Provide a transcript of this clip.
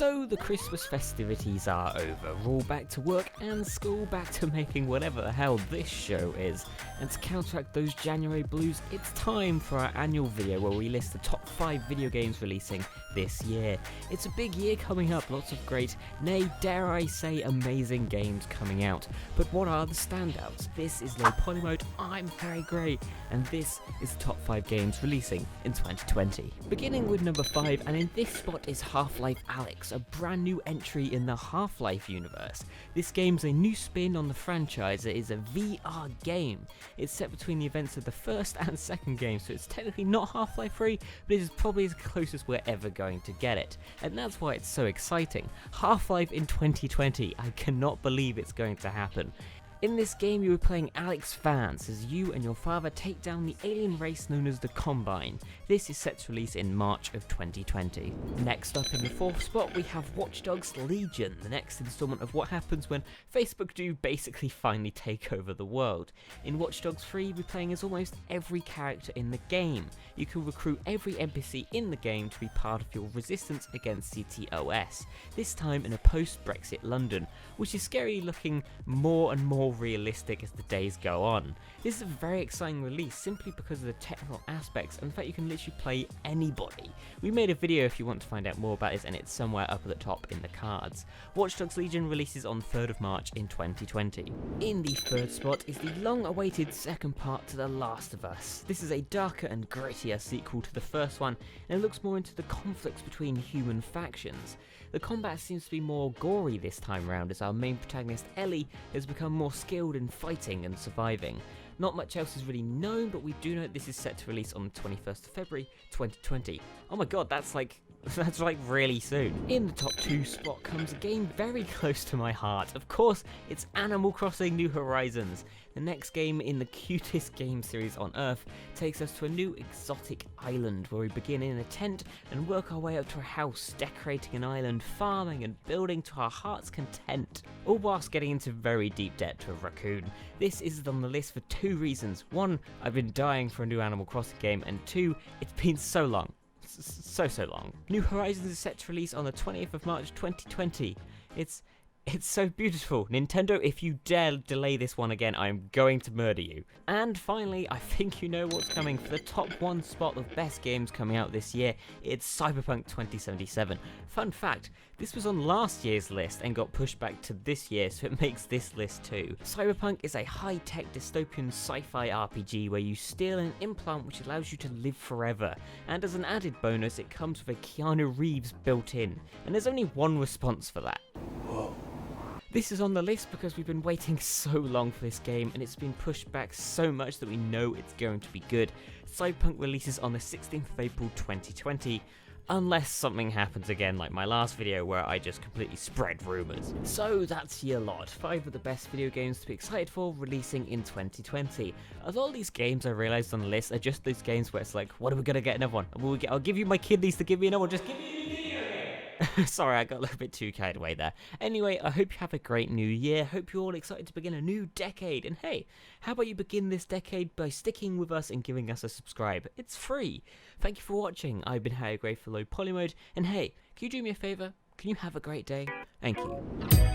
So the Christmas festivities are over, we're all back to work and school, back to making whatever the hell this show is. And to counteract those January blues, it's time for our annual video where we list the top 5 video games releasing this year. It's a big year coming up, lots of great, nay dare I say amazing games coming out. But what are the standouts? This is Low Poly Mode, I'm Harry Gray, and this is the top 5 games releasing in 2020. Beginning with number 5, and in this spot is Half-Life Alyx, a brand new entry in the Half-Life universe. This game's a new spin on the franchise. It is a VR game. It's set between the events of the first and second game, so it's technically not Half-Life 3, but it is probably as close as we're ever going to get it. And that's why it's so exciting. Half-Life in 2020, I cannot believe it's going to happen. In this game, you were playing Alyx Vance as you and your father take down the alien race known as the Combine. This is set to release in March of 2020. Next up in the 4th spot, we have Watch Dogs Legion, the next installment of what happens when Facebook do basically finally take over the world. In Watch Dogs 3, you'll be playing as almost every character in the game. You can recruit every NPC in the game to be part of your resistance against CTOS, this time in a post-Brexit London, which is scarily looking more and more realistic as the days go on. This is a very exciting release simply because of the technical aspects and the fact you can literally play anybody. We made a video if you want to find out more about this, and it's somewhere up at the top in the cards. Watch Dogs Legion releases on 3rd of March in 2020. In the 3rd spot is the long-awaited second part to The Last of Us. This is a darker and grittier sequel to the first one, and it looks more into the conflicts between human factions. The combat seems to be more gory this time round, as our main protagonist Ellie has become more skilled in fighting and surviving. Not much else is really known, but we do know this is set to release on the 21st of February 2020. Oh my god, that's like really soon. In the top 2 spot comes a game very close to my heart. Of course, it's Animal Crossing New Horizons. The next game in the cutest game series on Earth takes us to a new exotic island where we begin in a tent and work our way up to a house, decorating an island, farming and building to our heart's content, all whilst getting into very deep debt to a raccoon. This is on the list for 2 reasons. 1, I've been dying for a new Animal Crossing game, and 2, it's been so long. So long. New Horizons is set to release on the 20th of March 2020. It's so beautiful. Nintendo, if you dare delay this one again, I am going to murder you. And finally, I think you know what's coming for the top 1 spot of best games coming out this year. It's Cyberpunk 2077. Fun fact, this was on last year's list and got pushed back to this year, so it makes this list too. Cyberpunk is a high-tech dystopian sci-fi RPG where you steal an implant which allows you to live forever. And as an added bonus, it comes with a Keanu Reeves built in. And there's only one response for that. Whoa. This is on the list because we've been waiting so long for this game, and it's been pushed back so much that we know it's going to be good. Cyberpunk releases on the 16th of April 2020, unless something happens again like my last video where I just completely spread rumours. So that's your lot, 5 of the best video games to be excited for releasing in 2020. A lot of these games I realised on the list are just those games where it's like, what are we going to get another one? I'll give you my kidneys to give me another one, just give me a video game! Sorry, I got a little bit too carried away there. Anyway, I hope you have a great new year. Hope you're all excited to begin a new decade. And hey, how about you begin this decade by sticking with us and giving us a subscribe? It's free. Thank you for watching. I've been Harry Gray for Low Poly Mode. And hey, can you do me a favour? Can you have a great day? Thank you.